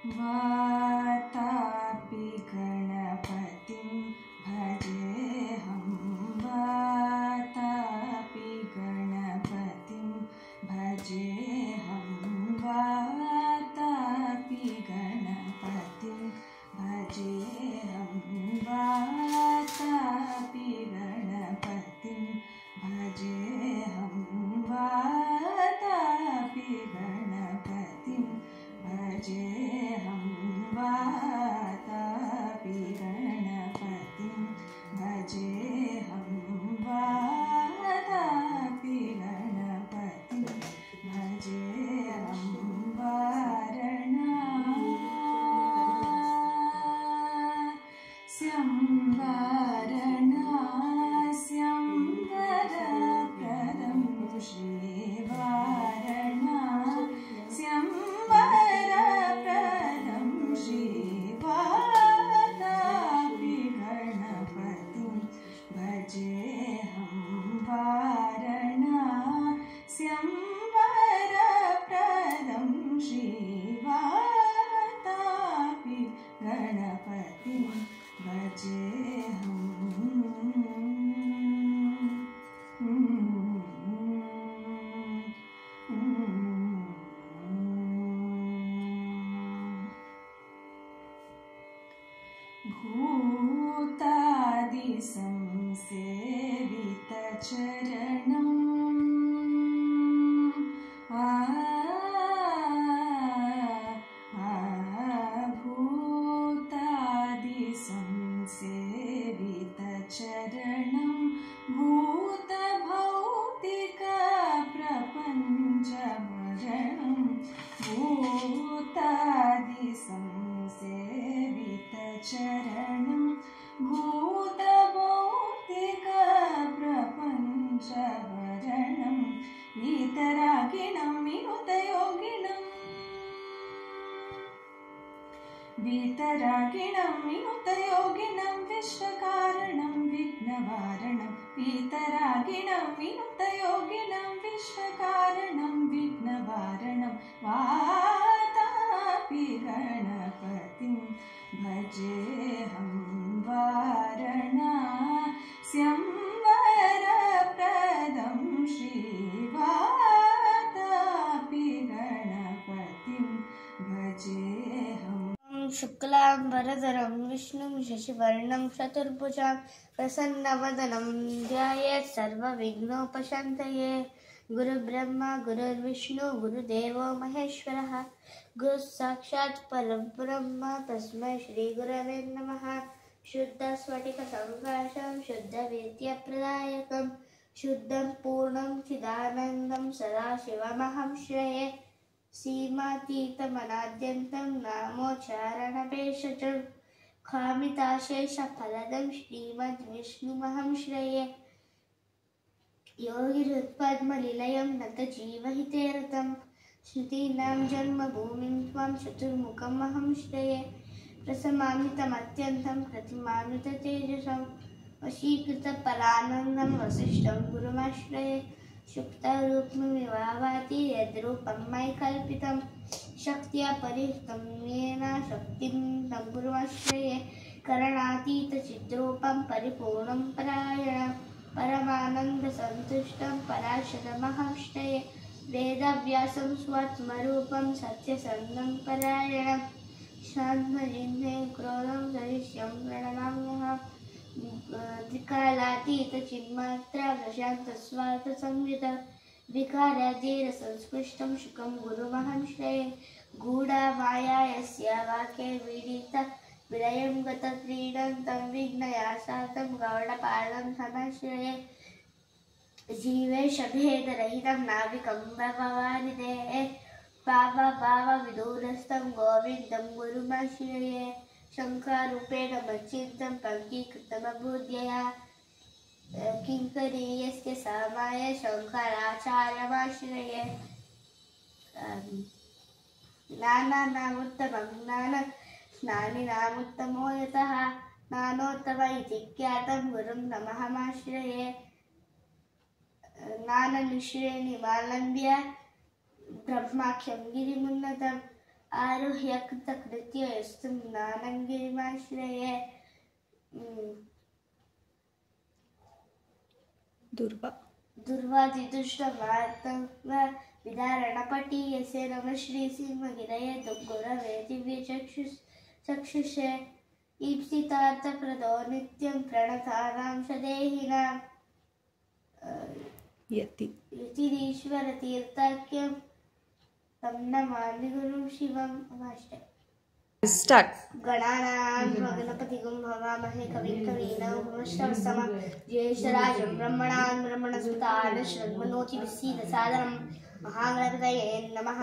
वातापि गणपतिं भजेऽहं वातापि गणपतिं भजेऽहं वातापि गणपतिं भजेऽहं वातापि गणपतिं भजेऽहं वातापि गणपतिं भजेऽहं वातापि गणपतिं भजेऽहं वातापि गणपतिं भजेऽहं वारणास्यं वारणास्यं वरप्रदं श्रीवारणास्यं वरप्रदं श्रीवातापि गणपतिं भजेऽहं वारणास्यं वरप्रदं श्रीवातापि गणपतिं भजेऽहम् भूतादिसंसेवितचरणम् भूतादिसंसेवितचरणं भूतभौतिकप्रपञ्चभरणं भूतादिसंसेवितचरणं भूतभौतिकप्रपञ्चभरणं वीतरागिणं विनुतयोगिनं वीतरागिणं विनुतयोगिनं विश्वकारणं विघ्नवारणं वीतरागिणं विनुतयोगिनं विश्वकारणं विघ्नवारणं वातापि गणपतिं भजेऽहं वारणास्यं वरप्रदं श्रीवातापि गणपतिं भजेऽहम्। शुक्लाम्बरधरं विष्णुं शशिवर्णं चतुर्भुजां प्रसन्नवदनं ध्यायेत् सर्वविघ्नोपशान्तये। गुरुब्रह्मा गुरुर्विष्णु गुरुदेवो महेश्वरः गुरुस्साक्षात् परब्रह्म तस्मै श्रीगुरवे नमः। शुद्धस्फटिकसङ्काशं शुद्धविद्याप्रदायकं शुद्धं पूर्णं चिदानन्दं सदाशिवमहं श्रये। सीमातीतमनाद्यन्तं नामोच्चारणभेषजं कामिताशेषफलदं श्रीमद्विष्णुमहं श्रये। योगिरुत्पद्मनिलयं नतजीवहिते रतं श्रुतीनां जन्मभूमिं त्वां चतुर्मुखमहं श्रये। प्रसमामितमत्यन्तं प्रतिमामिततेजसं वशीकृतपरानन्दं वसिष्ठं गुरुमाश्रये। शुक्तरूपमिवाभाति यद्रूपं मयि कल्पितं शक्त्या परिहृतं येन शक्तिं तं गुरुमाश्रये। करणातीतचिद्रूपं परिपूर्णं परायणं परमानन्दसन्तुष्टं पराशरमहं श्रये। वेदव्यासं स्वात्मरूपं सत्यसन्धं परायणं शान्तजिह्ने क्रोधं दरिष्यं प्रणमाम्यहम्। त्रिकालातीतचिन्मात्रा प्रशान्तस्वार्थसंयुतं विकारादिरसंस्पृष्टं शुकं गुरुमहं श्रये। गूढमाया यस्य वाक्ये विदिता विलयं गतक्रीडन्तं विघ्नयासातं गौडपालं समाश्रये। जीवेशभेदरहितं नाविकं भवानिधेः भावविदूरस्थं गोविन्दं गुरुमाश्रये। शङ्कारूपेण मच्चिन्तं पङ्कीकृतमभूद्यया किङ्करीयस्य सामाय शङ्कराचार्यमाश्रये। ज्ञानानामुत्तमं ज्ञानिनामुत्तमो यतः ज्ञानोत्तम इति ख्यातं गुरुं नमःमाश्रये। ज्ञाननिश्रेणिमालम्ब्य ब्रह्माख्यं गिरिमुन्नतं ಆರುಹ್ಯ ಕೃತಕೃತ್ಯ ಯಸ್ತು ಜ್ಞಾನಂಗಿರಿಮಾಶ್ರಯೇ. ದುರ್ವಾದಿದುಷ್ಟಮಾತ್ಮ ವಿದಾರಣಪಟೀಯಸೆ ನಮಃ ಶ್ರೀ ಸಿಂಹಗಿರಯೇ ದುಗ್ಗುರವೇ ದಿವ್ಯ ಚಕ್ಷುಷೆ ಈಪ್ಸಿತಾರ್ಥಪ್ರದೋ ನಿತ್ಯಂ ಪ್ರಣತಾನಾಂ ಸದೇಹಿನಾಂ ಯತಿರೀಶ್ವರ ತೀರ್ಥಾಖ್ಯಂ ತಂ ನಮಾಮಿ ಗುರುಂ ಶಿವಂ. ಅಷ್ಟೇ. ಗಣಾನಾಂ ಗಣಪತಿಗುಂ ಹವಾಮಹೇ ಕವಿಂ ಕವೀನಾಂ ಜ್ಯೇಷ್ಠರಾಜಂ ಬ್ರಹ್ಮಣಾನ್ ಬ್ರಹ್ಮಣಸ್ಪತಾನ್ ಶೃಣ್ವನ್ನೋತಿ ಸಾದರಂ ಮಹಾಗಣಪತಯೇ ನಮಃ.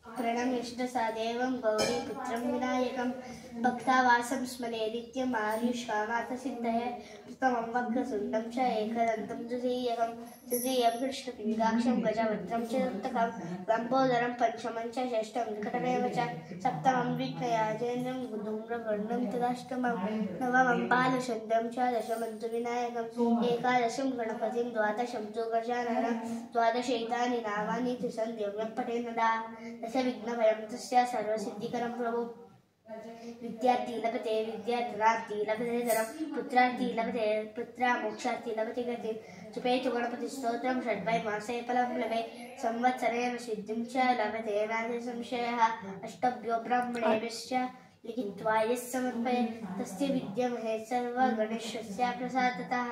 ಪ್ರಣಮ್ಯಷ್ಟ ಸದೇವಂ ಗೌರೀಪುತ್ರಂ ವಿನಾಯಕಂ ಭಕ್ತಾವಾಸಂ ಸ್ಮರೆ ನಿತ್ಯಂ ಆಯುಷ್ಕಾಮಾರ್ಥ ಸಿದ್ಧಯೇ. ಪ್ರಥಮಂ ವಕ್ರತುಂಡಂ ಚ ಏಕದಂತಂ ತೃತೀಯಂ ಕೃಷ್ಣಪಿಂಗಾಕ್ಷಂ ಗಜವಕ್ತ್ರಂ ಚತುರ್ಥಕಂ ಲಂಬೋದರಂ ಪಂಚಮಂ ಚ ಷಷ್ಠಂ ವಿಕಟಮೇವ ಚ ಸಪ್ತಮಂ ವಿಘ್ನರಾಜೇಂದ್ರಂ ಧೂಮ್ರವರ್ಣಂ ತದಾಷ್ಟಮಂ ನವಮಂ ಬಾಲಚಂದ್ರಂ ಚ ದಶಮಂ ತು ವಿನಾಯಕಂ ಏಕಾದಶಂ ಗಣಪತಿಂ ದ್ವಾದಶಂ ತು ಗಜಾನನಂ ದ್ವಾದಶೈತಾನಿ ನಾಮಾನಿ ತ್ರಿಸಂಧ್ಯಂ ಪಠೇನ್ನದಾ ದಶವಿಘ್ನಭಯಂ ತಸ್ಯ ಸರ್ವಸಿದ್ಧಿಕರಂ ಪ್ರಭು. ವಿದ್ಯಾರ್ಥಿ ಲಭತೆ ವಿದ್ಯಾರ್ಥನಾರ್ಥಿ ಲಭತೆ ಧರಂ ಪುತ್ರಾರ್ಥಿ ಲಭತೆ ಪುತ್ರ ಮೋಕ್ಷಾರ್ಥಿ ಲಭತೆ ಗತಿ. ಜಪೇತು ಗಣಪತಿ ಸ್ತೋತ್ರಂ ಷಡ್ವೈ ಮಾಸೇ ಫಲಂ ಲಭೆ ಸಂವತ್ಸರೇಣ ಸಿದ್ಧಿಂ ಚ ಲಭತೆ ನಾಸ್ತಿ ಸಂಶಯಃ. ಅಷ್ಟಭ್ಯೋ ಬ್ರಾಹ್ಮಣೇಭ್ಯಶ್ಚ ಲಿಖಿತ್ವಾ ಯಃ ಸಮರ್ಪಯೇತ್ ತಸ್ಯ ವಿದ್ಯಮಹೇ ಸರ್ವಗಣೇಶಸ್ಯ ಪ್ರಸಾದತಃ.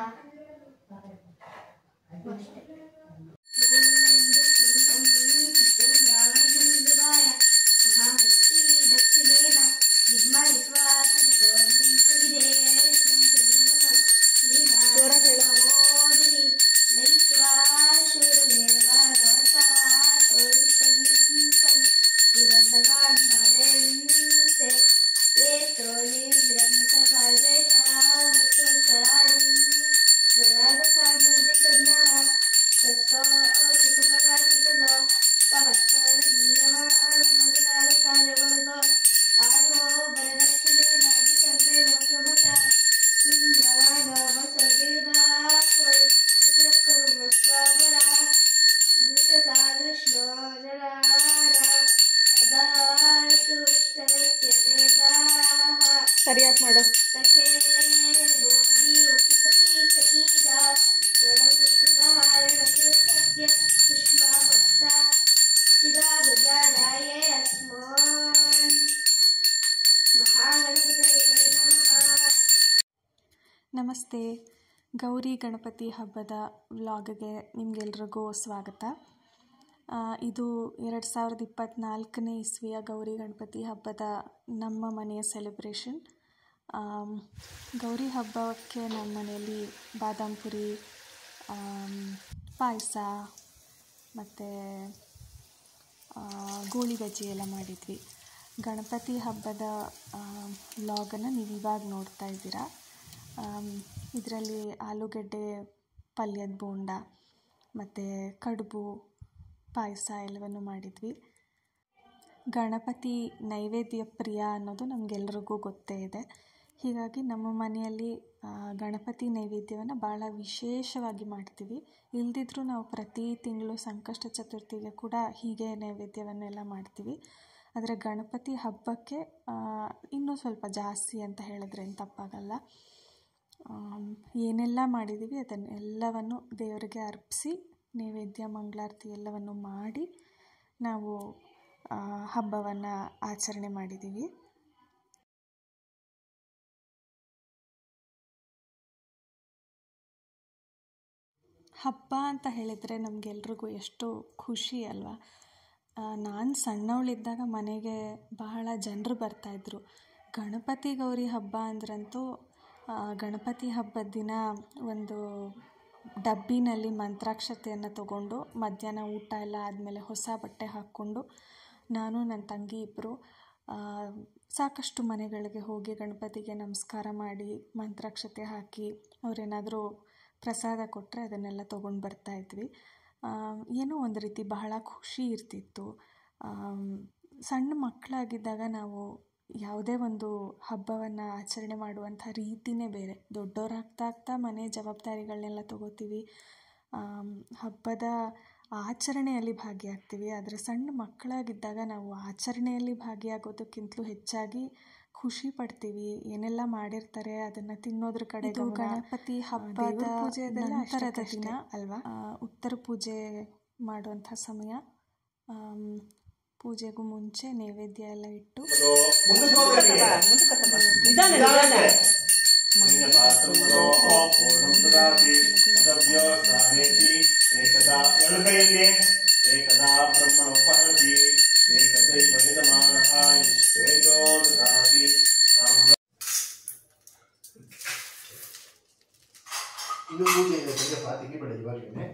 ಸರಿಯಾಗಿ ಮಾಡು. ನಮಸ್ತೆ. ಗೌರಿ ಗಣಪತಿ ಹಬ್ಬದ ವ್ಲಾಗ್ಗೆ ನಿಮಗೆಲ್ರಿಗೂ ಸ್ವಾಗತ. ಇದು 2024ನೇ ಇಸ್ವಿಯ ಗೌರಿ ಗಣಪತಿ ಹಬ್ಬದ ನಮ್ಮ ಮನೆಯ ಸೆಲೆಬ್ರೇಷನ್. ಗೌರಿ ಹಬ್ಬಕ್ಕೆ ನಮ್ಮ ಮನೆಯಲ್ಲಿ ಬಾದಾಮ್ ಪುರಿ, ಪಾಯಸ ಮತ್ತು ಗೋಳಿ ಬಜ್ಜಿ ಎಲ್ಲ ಮಾಡಿದ್ವಿ. ಗಣಪತಿ ಹಬ್ಬದ ವ್ಲಾಗನ್ನು ನೀವು ಇವಾಗ ನೋಡ್ತಾ ಇದ್ದೀರಾ. ಇದರಲ್ಲಿ ಆಲೂಗಡ್ಡೆ ಪಲ್ಯದ ಬೋಂಡ ಮತ್ತು ಕಡುಬು, ಪಾಯಸ ಎಲ್ಲವನ್ನು ಮಾಡಿದ್ವಿ. ಗಣಪತಿ ನೈವೇದ್ಯ ಪ್ರಿಯ ಅನ್ನೋದು ನಮಗೆಲ್ರಿಗೂ ಗೊತ್ತೇ ಇದೆ. ಹೀಗಾಗಿ ನಮ್ಮ ಮನೆಯಲ್ಲಿ ಗಣಪತಿ ನೈವೇದ್ಯವನ್ನು ಭಾಳ ವಿಶೇಷವಾಗಿ ಮಾಡ್ತೀವಿ. ಇಲ್ದಿದ್ರೂ ನಾವು ಪ್ರತಿ ತಿಂಗಳು ಸಂಕಷ್ಟ ಚತುರ್ಥಿಗೆ ಕೂಡ ಹೀಗೆ ನೈವೇದ್ಯವನ್ನೆಲ್ಲ ಮಾಡ್ತೀವಿ. ಆದರೆ ಗಣಪತಿ ಹಬ್ಬಕ್ಕೆ ಇನ್ನೂ ಸ್ವಲ್ಪ ಜಾಸ್ತಿ ಅಂತ ಹೇಳಿದ್ರೆ ತಪ್ಪಾಗಲ್ಲ. ಏನೆಲ್ಲ ಮಾಡಿದ್ದೀವಿ ಅದನ್ನೆಲ್ಲವನ್ನು ದೇವರಿಗೆ ಅರ್ಪಿಸಿ ನೈವೇದ್ಯ ಮಂಗಳಾರತಿ ಎಲ್ಲವನ್ನು ಮಾಡಿ ನಾವು ಹಬ್ಬವನ್ನು ಆಚರಣೆ ಮಾಡಿದ್ದೀವಿ. ಹಬ್ಬ ಅಂತ ಹೇಳಿದರೆ ನಮಗೆಲ್ರಿಗೂ ಎಷ್ಟು ಖುಷಿ ಅಲ್ವಾ. ನಾನು ಸಣ್ಣವಳಿದ್ದಾಗ ಮನೆಗೆ ಬಹಳ ಜನರು ಬರ್ತಾಯಿದ್ರು. ಗಣಪತಿ ಗೌರಿ ಹಬ್ಬ ಅಂದ್ರಂತೂ ಗಣಪತಿ ಹಬ್ಬದ ದಿನ ಒಂದು ಡಬ್ಬಿನಲ್ಲಿ ಮಂತ್ರಾಕ್ಷತೆಯನ್ನು ತಗೊಂಡು ಮಧ್ಯಾಹ್ನ ಊಟ ಎಲ್ಲ ಆದಮೇಲೆ ಹೊಸ ಬಟ್ಟೆ ಹಾಕ್ಕೊಂಡು ನಾನು ನನ್ನ ತಂಗಿ ಇಬ್ಬರು ಸಾಕಷ್ಟು ಮನೆಗಳಿಗೆ ಹೋಗಿ ಗಣಪತಿಗೆ ನಮಸ್ಕಾರ ಮಾಡಿ ಮಂತ್ರಾಕ್ಷತೆ ಹಾಕಿ ಅವರೇನಾದರೂ ಪ್ರಸಾದ ಕೊಟ್ಟರೆ ಅದನ್ನೆಲ್ಲ ತೊಗೊಂಡು ಬರ್ತಾಯಿದ್ವಿ. ಏನೋ ಒಂದು ರೀತಿ ಬಹಳ ಖುಷಿ ಇರ್ತಿತ್ತು. ಸಣ್ಣ ಮಕ್ಕಳಾಗಿದ್ದಾಗ ನಾವು ಯಾವುದೇ ಒಂದು ಹಬ್ಬವನ್ನು ಆಚರಣೆ ಮಾಡುವಂಥ ರೀತಿಯೇ ಬೇರೆ. ದೊಡ್ಡವರಾಗ್ತಾ ಆಗ್ತಾ ಮನೆ ಜವಾಬ್ದಾರಿಗಳನ್ನೆಲ್ಲ ತಗೋತೀವಿ. ಹಬ್ಬದ ಆಚರಣೆಯಲ್ಲಿ ಭಾಗಿಯಾಗ್ತೀವಿ. ಆದರೆ ಸಣ್ಣ ಮಕ್ಕಳಾಗಿದ್ದಾಗ ನಾವು ಆಚರಣೆಯಲ್ಲಿ ಭಾಗಿಯಾಗೋದಕ್ಕಿಂತಲೂ ಹೆಚ್ಚಾಗಿ ಖುಷಿ ಪಡ್ತೀವಿ. ಏನೆಲ್ಲ ಮಾಡಿರ್ತಾರೆ ಅದನ್ನು ತಿನ್ನೋದ್ರ ಕಡೆ ಗಣಪತಿ ಹಬ್ಬದ ನಂತರದ ದಿನ ಅಲ್ವಾ, ಉತ್ತರ ಪೂಜೆ ಮಾಡುವಂಥ ಸಮಯ. ಪೂಜೆಗೂ ಮುಂಚೆ ನೈವೇದ್ಯ ಎಲ್ಲ ಇಟ್ಟು ಇದು ಪೂಜೆ ಇದೆ ಪಾತಿಗೆ ಬಿಡ ಇವಾಗೇನೆ.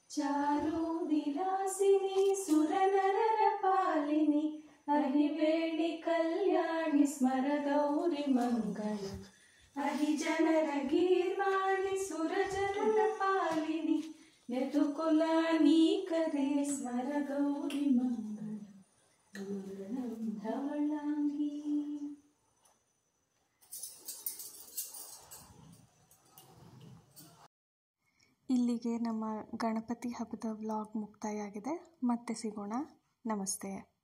ಚಾರು ವಿಲಾಸಿನಿ ಸುರನರರ ಪಾಲಿನಿ ಅಹಿವೇಣಿ ಕಲ್ಯಾಣಿ ಸ್ಮರ ಗೌರಿ ಮಂಗಳ ಅಹಿ ಜನರ ಗೀರ್ವಾಣಿ ಸುರ ಜನರ ಪಾಲಿನಿ ಯದುಕುಲ ನೀಕರೆ ಸ್ಮರ ಗೌರಿ ಮಂಗಳ ಧವಳಾಂಗಿ. ಇಲ್ಲಿಗೆ ನಮ್ಮ ಗಣಪತಿ ಹಬ್ಬದ ವ್ಲಾಗ್ ಮುಕ್ತಾಯ ಆಗಿದೆ. ಮತ್ತೆ ಸಿಗೋಣ. ನಮಸ್ತೆ.